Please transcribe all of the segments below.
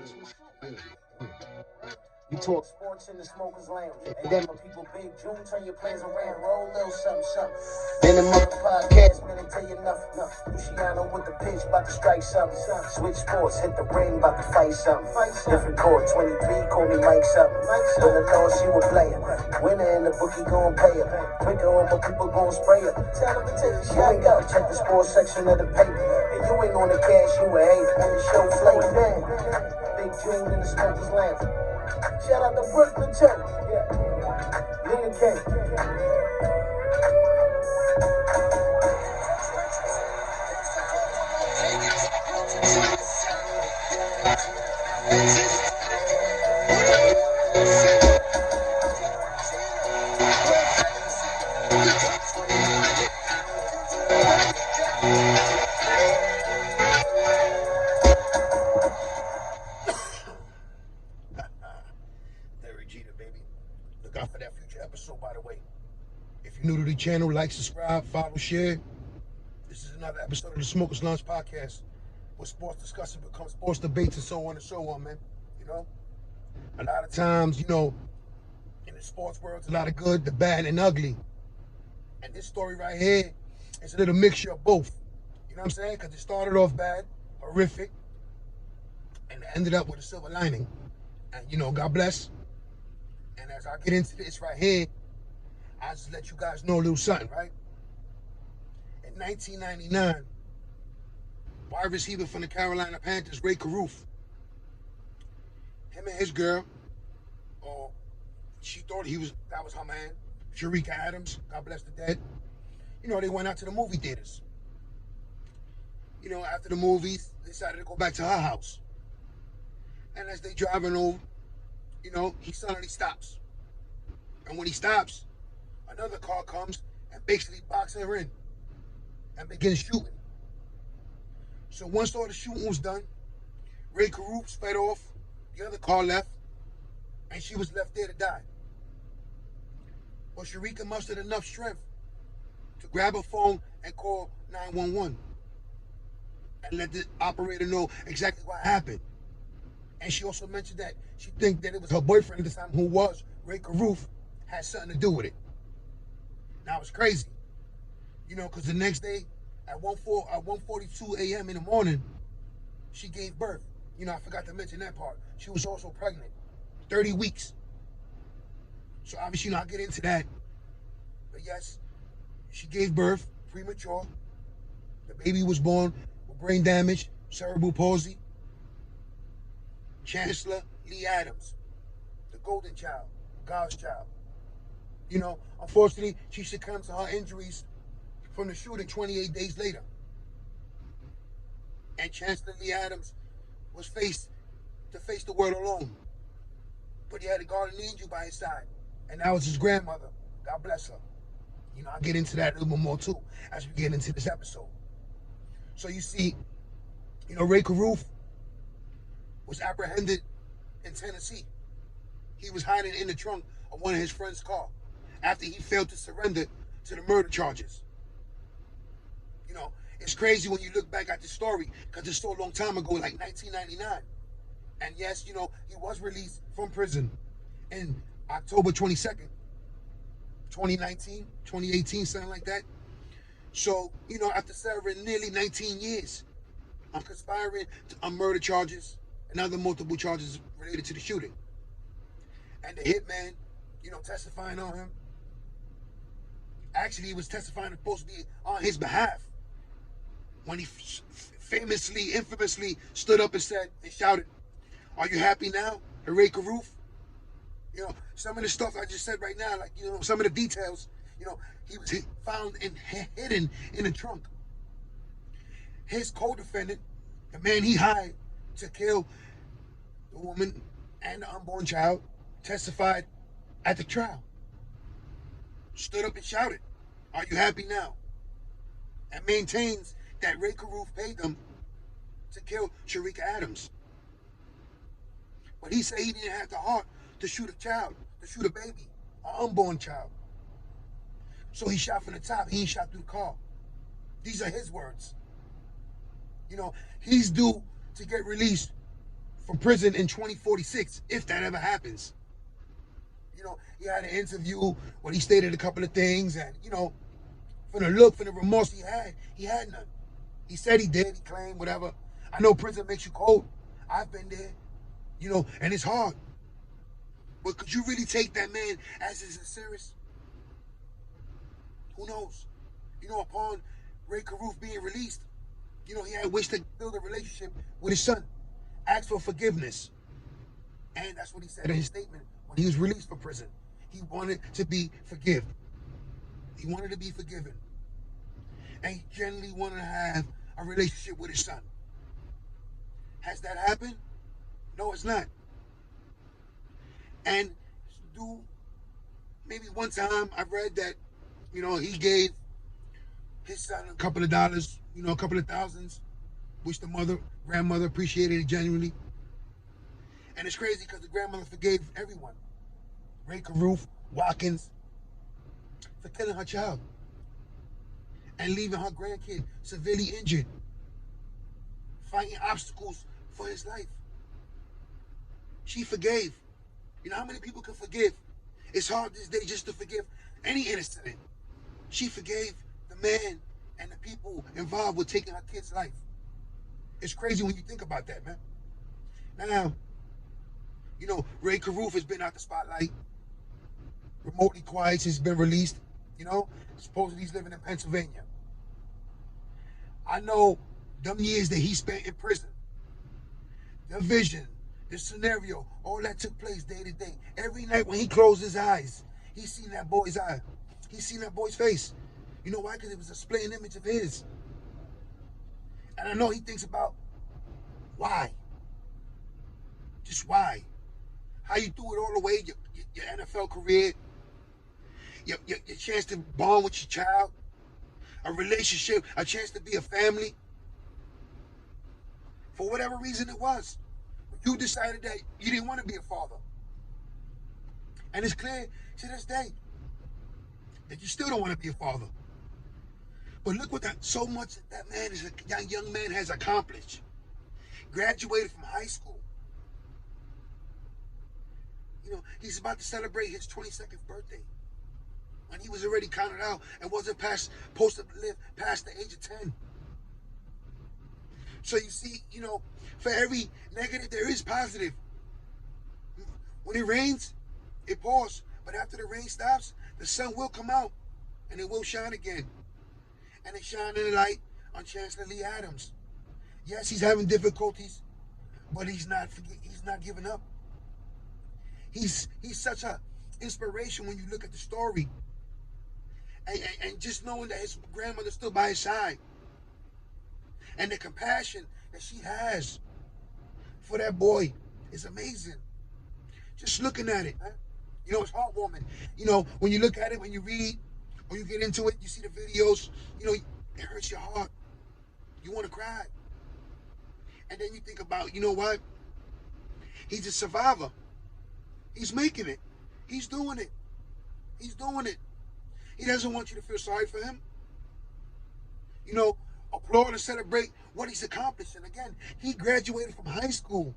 We talk sports in the smokers lounge. And then my people Big June, turn your plans around. Roll a little something, something. Then the mother podcast, man, they tell you nothing. Luciano with the pitch, about to strike something. Switch sports, hit the ring, about to fight something. Different court, 23, call me Mike something. When the Lord, she would play her. Winner in the bookie gon' pay her. Quicker on my people gon' spray her. Tell them to take a shot, go. Check the sports section of the paper. And you ain't on the cash, you a hate. When the show flame, man. Big June in the smokers lounge. Shout out to Brooklyn too. Yeah. Lean King. Look out for that future episode, by the way. If you're new to the channel, like, subscribe, follow, share. This is another episode of the Smokers Lunch Podcast, where sports discussion becomes sports debates and so on and so on, man. You know? A lot of times, you know, in the sports world, it's a lot of good, the bad, and ugly. And this story right here is a little mixture of both. You know what I'm saying? Because it started off bad, horrific, and it ended up with a silver lining. And, you know, God bless. And as I get into this right here, I'll just let you guys know a little something, right? In 1999, wide receiver from the Carolina Panthers, Ray Caruth, him and his girl, or she thought that was her man, Sharika Adams, God bless the dead. You know, they went out to the movie theaters. You know, after the movies, they decided to go back to her house. And as they driving over, you know, he suddenly stops. And when he stops, another car comes and basically boxes her in and begins shooting. So once all the shooting was done, Ray Caruth sped off, the other car left, and she was left there to die. But Sharika mustered enough strength to grab her phone and call 911 and let the operator know exactly what happened. And she also mentioned that she thinks that it was her boyfriend at the time, who was Ray Caruth, had something to do with it. Now, it's crazy, you know, because the next day at 1:42 a.m. in the morning, she gave birth. You know, I forgot to mention that part. She was also pregnant, 30 weeks. So obviously, you know, I'll get into that. But yes, she gave birth premature. The baby was born with brain damage, cerebral palsy. Chancellor Lee Adams, the golden child, God's child. You know, unfortunately, she succumbed to her injuries from the shooting 28 days later. And Chancellor Lee Adams was faced to face the world alone. But he had a guardian angel by his side, and that was his grandmother. God bless her. You know, I'll get into that a little bit more too as we get into this episode. So you see, you know, Ray Caruth was apprehended in Tennessee. He was hiding in the trunk of one of his friend's car after he failed to surrender to the murder charges. You know, it's crazy when you look back at the story because it's so long time ago, like 1999. And yes, you know, he was released from prison in October 22nd, 2019, 2018, something like that. So, you know, after serving nearly 19 years, I'm conspiring on murder charges and other multiple charges related to the shooting. And the hitman, you know, testifying on him. Actually, he was testifying supposed to be on his behalf when he infamously stood up and said and shouted, "Are you happy now, Ray Caruth?" You know, some of the stuff I just said right now, like, you know, some of the details, you know, he was found and hidden in the trunk. His co-defendant, the man he hired to kill the woman and the unborn child, testified at the trial. Stood up and shouted, "Are you happy now?" And maintains that Ray Caruth paid them to kill Sharika Adams. But he said he didn't have the heart to shoot a child, to shoot a baby, an unborn child. So he shot from the top, he ain't shot through the car. These are his words. You know, he's due to get released from prison in 2046, if that ever happens. You know, he had an interview where he stated a couple of things, and you know, from the remorse he had none. He said he did, he claimed, whatever. I know prison makes you cold. I've been there, you know, and it's hard. But could you really take that man as his serious? Who knows? You know, upon Ray Caruth being released, you know, he had wished to build a relationship with his son, ask for forgiveness. And that's what he said in his statement when he was released from prison. He wanted to be forgiven. He wanted to be forgiven. And he genuinely wanted to have a relationship with his son. Has that happened? No, it's not. And maybe one time I read that, you know, he gave his son a couple of dollars, you know, a couple of thousands, which the grandmother appreciated it genuinely. And it's crazy because the grandmother forgave everyone. Ray Caruth, Watkins, for killing her child and leaving her grandkid severely injured, fighting obstacles for his life. She forgave. You know how many people can forgive? It's hard this day just to forgive any innocent. She forgave the man and the people involved with taking her kid's life. It's crazy when you think about that, man. Now, you know, Ray Caruth has been out the spotlight, remotely quiet since he's been released. You know, supposedly he's living in Pennsylvania. I know them years that he spent in prison, the vision, the scenario, all that took place day to day. Every night when he closed his eyes, he seen that boy's eye. He seen that boy's face. You know why? Because it was a splitting image of his. And I know he thinks about why. Just why. How you threw it all away, your NFL career, your chance to bond with your child, a relationship, a chance to be a family. For whatever reason it was, you decided that you didn't want to be a father. And it's clear to this day that you still don't want to be a father. But look what so much that young man has accomplished. Graduated from high school. You know, he's about to celebrate his 22nd birthday. When he was already counted out and wasn't supposed to live past the age of 10. So you see, you know, for every negative, there is positive. When it rains, it pours. But after the rain stops, the sun will come out and it will shine again. And it shines in the light on Chancellor Lee Adams. Yes, he's having difficulties, but he's not giving up. He's such an inspiration when you look at the story. And just knowing that his grandmother stood by his side. And the compassion that she has for that boy is amazing. Just looking at it, man. You know, it's heartwarming. You know, when you look at it, when you read, or you get into it, you see the videos, you know, it hurts your heart. You want to cry. And then you think about, you know what? He's a survivor. He's making it. He's doing it. He's doing it. He doesn't want you to feel sorry for him. You know, applaud and celebrate what he's accomplished. And again, he graduated from high school.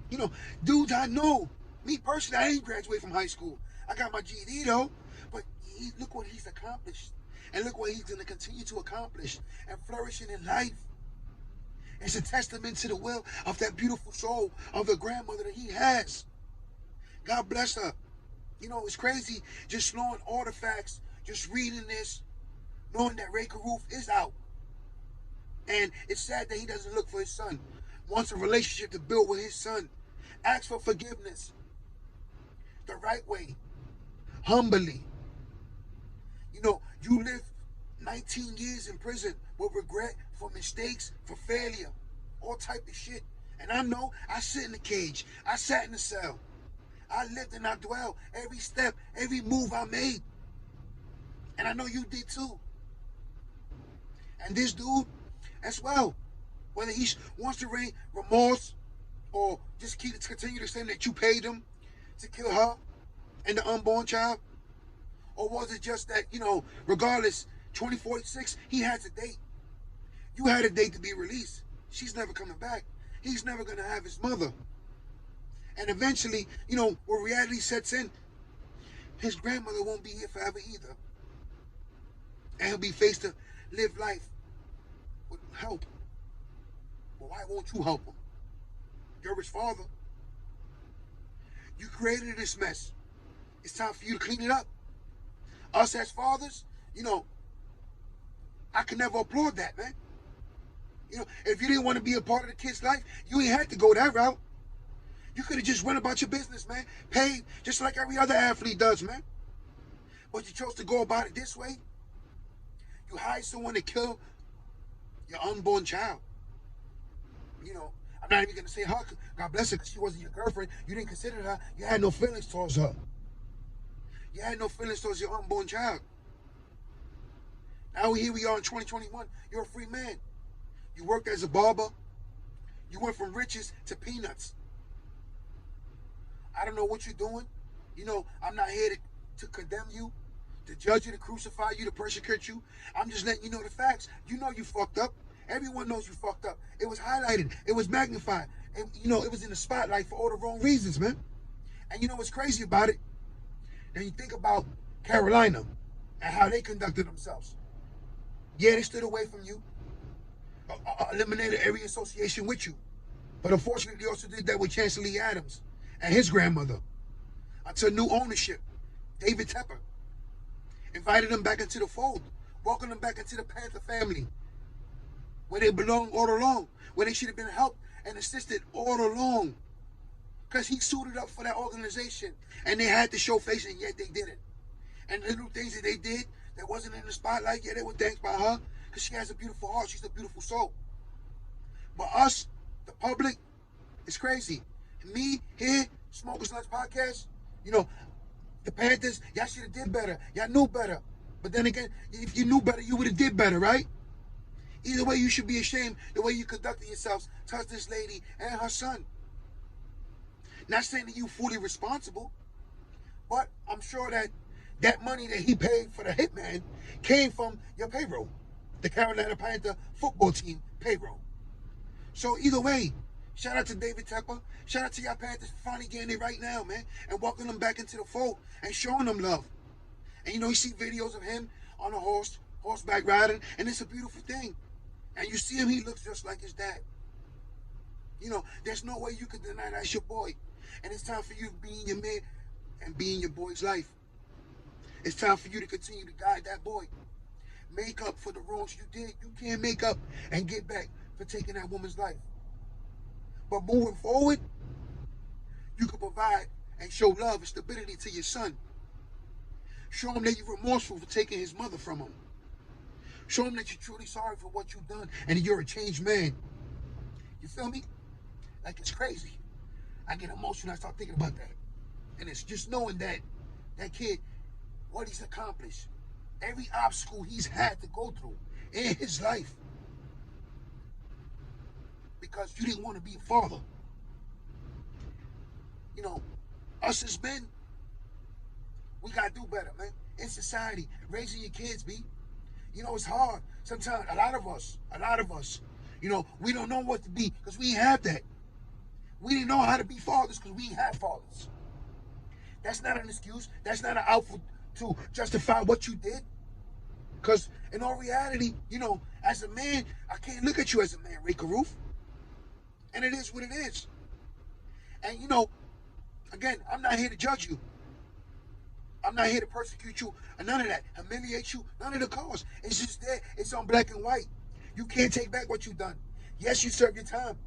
You know, dudes I know. Me personally, I ain't graduated from high school. I got my GED though. But look what he's accomplished. And look what he's going to continue to accomplish and flourishing in life. It's a testament to the will of that beautiful soul of the grandmother that he has. God bless her. You know, it's crazy just knowing all the facts, just reading this, knowing that Ray Caruth is out. And it's sad that he doesn't look for his son. Wants a relationship to build with his son. Ask for forgiveness. The right way. Humbly. You know, you live 19 years in prison with regret for mistakes, for failure, all type of shit. And I know I sit in the cage. I sat in the cell. I lived and I dwelled every step, every move I made. And I know you did too. And this dude as well, whether he wants to rain remorse or just continue to say that you paid him to kill her and the unborn child, or was it just that, you know, regardless, 2046, he has a date. You had a date to be released. She's never coming back. He's never going to have his mother. And eventually, when reality sets in, his grandmother won't be here forever either. And he'll be faced to live life with help. Well, why won't you help him? You're his father. You created this mess. It's time for you to clean it up. Us as fathers, I can never applaud that, man. If you didn't want to be a part of the kid's life, you ain't had to go that route. You could have just went about your business, man. Paid just like every other athlete does, man. But you chose to go about it this way. You hired someone to kill your unborn child. I'm not even going to say her, God bless her, because she wasn't your girlfriend. You didn't consider her. You had no feelings towards her. You had no feelings towards your unborn child. Now here we are in 2021. You're a free man. You worked as a barber. You went from riches to peanuts. I don't know what you're doing. I'm not here to condemn you, to judge you, to crucify you, to persecute you. I'm just letting you know the facts. You know you fucked up. Everyone knows you fucked up. It was highlighted. It was magnified. And, it was in the spotlight for all the wrong reasons, man. And you know what's crazy about it? Then you think about Carolina and how they conducted themselves. Yeah, they stood away from you, eliminated every association with you. But unfortunately, they also did that with Chancellor Adams and his grandmother until new ownership, David Tepper, invited them back into the fold, welcomed them back into the Panther family, where they belong all along, where they should have been helped and assisted all along. Because he suited up for that organization, and they had to show face, and yet they didn't. And the little things that they did that wasn't in the spotlight, yeah, they were thanked by her, because she has a beautiful heart, she's a beautiful soul. But us, the public, it's crazy. Me, here, Smokers Lunch Podcast, the Panthers, y'all should have did better. Y'all knew better. But then again, if you knew better, you would have did better, right? Either way, you should be ashamed the way you conducted yourselves towards this lady and her son. Not saying that you fully responsible, but I'm sure that money that he paid for the hitman came from your payroll, the Carolina Panther football team payroll. So either way, shout out to David Tepper. Shout out to y'all Panthers for finally getting it right now, man, and welcoming them back into the fold and showing them love. And you see videos of him on a horseback riding, and it's a beautiful thing. And you see him, he looks just like his dad. There's no way you could deny that's your boy. And it's time for you to be in your man and be in your boy's life. It's time for you to continue to guide that boy. Make up for the wrongs you did. You can't make up and get back for taking that woman's life. But moving forward, you can provide and show love and stability to your son. Show him that you're remorseful for taking his mother from him. Show him that you're truly sorry for what you've done and that you're a changed man. You feel me? Like, it's crazy. I get emotional when I start thinking about that. And it's just knowing that kid, what he's accomplished, every obstacle he's had to go through in his life. Because you didn't want to be a father. Us as men, we got to do better, man. In society, raising your kids, B. It's hard. Sometimes, a lot of us, we don't know what to be because we ain't have that. We didn't know how to be fathers because we ain't have fathers. That's not an excuse. That's not an outfit to justify what you did. Because in all reality, as a man, I can't look at you as a man, Ray Caruth. And it is what it is. And again, I'm not here to judge you. I'm not here to persecute you or none of that. Humiliate you, none of the cause. It's just there. It's on black and white. You can't take back what you've done. Yes, you served your time.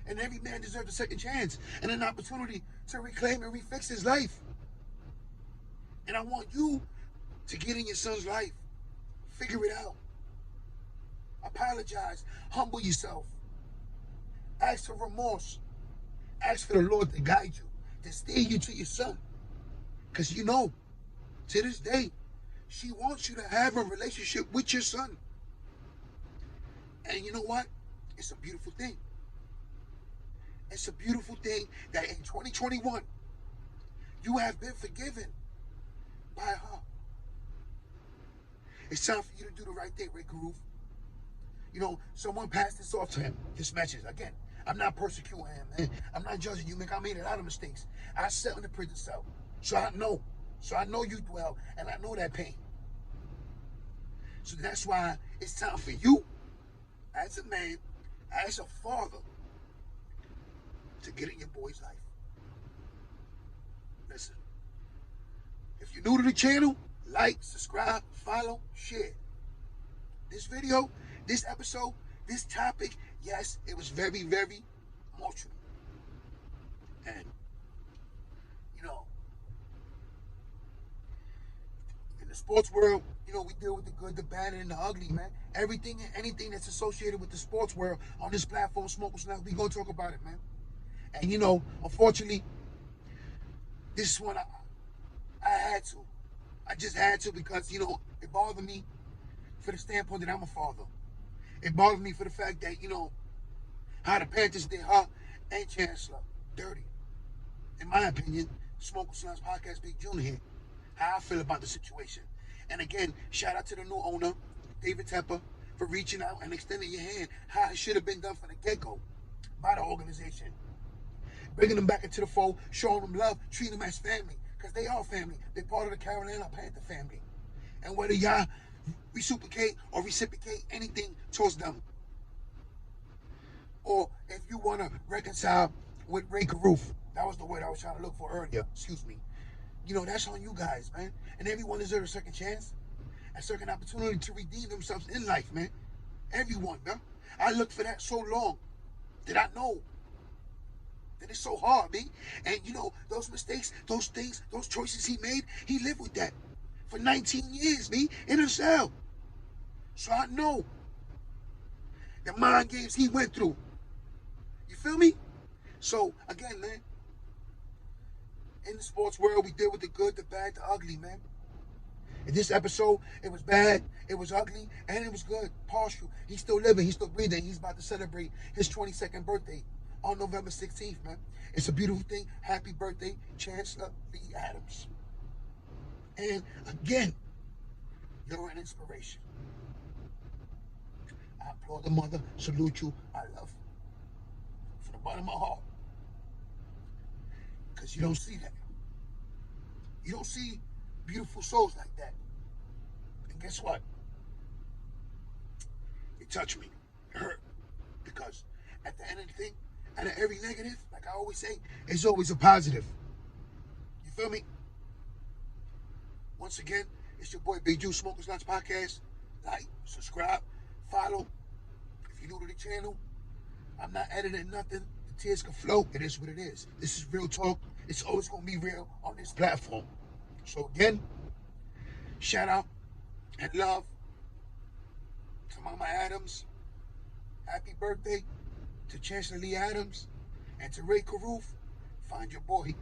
And every man deserves a second chance and an opportunity to reclaim and refix his life. And I want you to get in your son's life. Figure it out. Apologize. Humble yourself. Ask for remorse. Ask for the Lord to guide you, to steer you to your son. Because to this day, she wants you to have a relationship with your son. And you know what? It's a beautiful thing. It's a beautiful thing that in 2021, you have been forgiven by her. It's time for you to do the right thing, Ray Caruth. Someone passed this off to him, this message. Again, I'm not persecuting him, man. I'm not judging you, man. I made a lot of mistakes. I sat in the prison cell. So I know. So I know you dwell, and I know that pain. So that's why it's time for you, as a man, as a father, to get in your boy's life. Listen, if you're new to the channel, like, subscribe, follow, share. This video, this episode, this topic, yes, it was very, very emotional. And, you know, in the sports world, we deal with the good, the bad, and the ugly, man. Everything and anything that's associated with the sports world on this platform, Smokers Now, we gonna talk about it, man. And unfortunately, this is one I had to. I just had to because, it bothered me for the standpoint that I'm a father. It bothered me for the fact that, how the Panthers did her and Chancellor dirty. In my opinion, Smokers Slums Podcast, Big June here. How I feel about the situation. And again, shout out to the new owner, David Tepper, for reaching out and extending your hand. How it should have been done from the get-go by the organization. Bringing them back into the fold, showing them love, treating them as family. Because they are family. They're part of the Carolina Panther family. And whether y'all reciprocate anything towards them, or if you want to reconcile with Ray Caruth, that was the word I was trying to look for earlier, excuse me. That's on you guys, man. And everyone deserves a second chance, a second opportunity to redeem themselves in life, man. Everyone, man. I looked for that so long that I know that it's so hard, man. And those mistakes, those things, those choices he made, he lived with that for 19 years, me, in a cell. So I know the mind games he went through. You feel me? So again, man, in the sports world, we deal with the good, the bad, the ugly, man. In this episode, it was bad, it was ugly, and it was good. Partial. He's still living, he's still breathing. He's about to celebrate his 22nd birthday on November 16th, man. It's a beautiful thing. Happy birthday, Chancellor Lee Adams. And again, you're an inspiration. I applaud the mother, salute you, I love you. From the bottom of my heart. Because you don't see that. You don't see beautiful souls like that. And guess what? It touched me. It hurt. Because at the end of the thing, out of every negative, like I always say, it's always a positive. You feel me? Once again, it's your boy Big Juice Smokers Lunch Podcast. Like, subscribe, follow. If you're new to the channel, I'm not editing nothing. The tears can flow. It is what it is. This is real talk. It's always going to be real on this platform. So again, shout out and love to Mama Adams. Happy birthday to Chancellor Lee Adams and to Ray Caruth. Find your boy.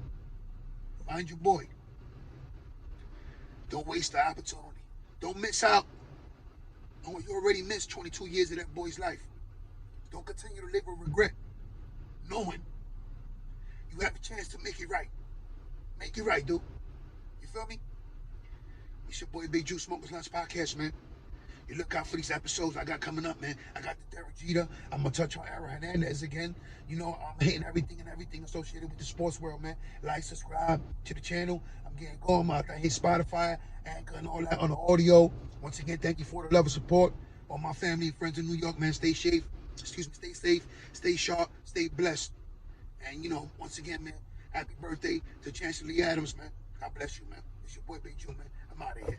Find your boy. Don't waste the opportunity. Don't miss out on what you already missed 22 years of that boy's life. Don't continue to live with regret, knowing you have a chance to make it right. Make it right, dude. You feel me? It's your boy Big Juice Smokers Lunch Podcast, man. You look out for these episodes I got coming up, man. I got the Derek Jeter. I'm going to touch on Aaron Hernandez again. I'm hitting everything associated with the sports world, man. Like, subscribe to the channel. I'm getting going. I hit Spotify, Anchor, and all that on the audio. Once again, thank you for the love and support. All my family and friends in New York, man, stay safe. Stay safe, stay sharp, stay blessed. And, once again, man, happy birthday to Chancellor Lee Adams, man. God bless you, man. It's your boy Big Joe, man. I'm out of here.